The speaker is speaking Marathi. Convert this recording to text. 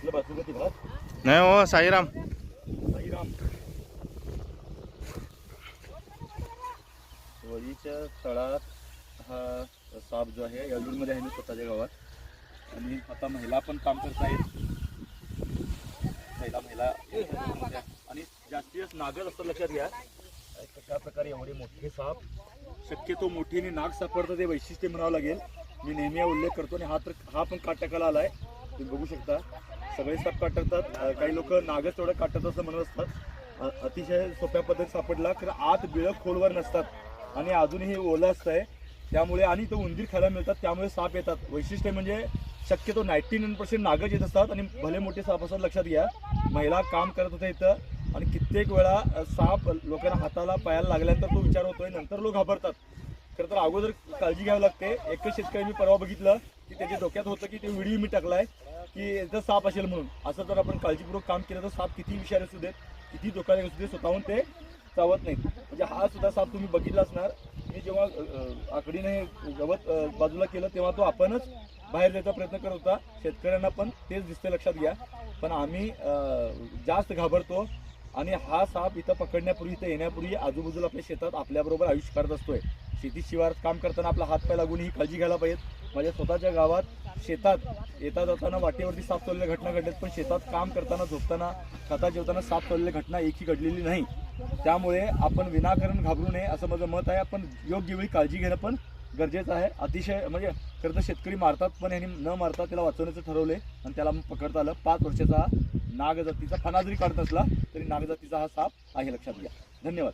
आपलं बाजूला घरात नाही हो साईराम. साईराम वळीच्या तळात हा साप जो आहे येळूरमध्ये आहे स्वतःच्या गावात. आणि आता महिला पण काम करत आहेत. महिला आणि जास्तीत जास्त नागच असतं लक्षात घ्या. कशा प्रकारे एवढे मोठे साप, शक्यतो मोठीने नाग सापडतं ते वैशिष्ट्य म्हणावं लागेल. मी नेहमी उल्लेख करतो. आणि हा पण काटकाला आलाय, तुम्ही बघू शकता. सगळे साप काटतात, काही लोक नागच तेवढं काटत असं म्हणत असतात. अतिशय सोप्या पद्धतीत सापडला, कारण आत बिळं खोलवर नसतात आणि अजूनही ओलं असतंय, त्यामुळे आणि तो उंदीर खायला मिळतात, त्यामुळे साप येतात. वैशिष्ट्य म्हणजे शक्यतो 99% नागच येत असतात आणि भले मोठे साप असतात. लक्षात घ्या, महिला काम करत होत्या इथं आणि कित्येक वेळा साप लोकांना हाताला पायाला लागल्यानंतर तो विचार होतोय, नंतर लोक घाबरतात. खरं तर अगोदर काळजी घ्यावी लागते. एकच शेतकरी मी परवा बघितलं की त्याच्या डोक्यात होतं की ते व्हिडिओ मी टाकलाय की याचा साप असेल म्हणून. असं जर आपण काळजीपूर्वक काम केलं तर साप किती विषारी असू देत, किती धोकादायक असू दे, स्वतःहून ते चावत नाहीत. म्हणजे हा सुद्धा साप तुम्ही बघितला असणार. मी जेव्हा आकडीने गवत बाजूला केलं तेव्हा तो आपणच बाहेर जायचा प्रयत्न करत होता. शेतकऱ्यांना पण तेच दिसते, लक्षात घ्या. पण आम्ही जास्त घाबरतो आणि हा साप इथं पकडण्यापूर्वी, इथं येण्यापूर्वी आजूबाजूला आपल्या शेतात आपल्याबरोबर आयुष्य करत असतोय. शेती शिवारात काम करताना आपला हात पाय लागून ही काळजी घ्यायला पाहिजे. माझ्या स्वतःच्या गावात शेतात येता जाताना वाटेवरती साप चाललेल्या घटना घडल्यात, पण शेतात काम करताना, झोपताना, खाता जेवताना साप चाललेल्या घटना एकही घडलेली नाही. त्यामुळे आपण विनाकारण घाबरू नये असं माझं मत आहे. आपण योग्य वेळी काळजी घेणं पण गरजेचं आहे. अतिशय म्हणजे खरं तर शेतकरी मारतात, पण यांनी न मारता त्याला वाचवण्याचं ठरवले आणि त्याला पकडता आलं. 5 वर्षाचा नागजातीचा, फणा जरी काढत असला तरी नागजातीचा हा साप आहे, लक्षात घ्या. धन्यवाद.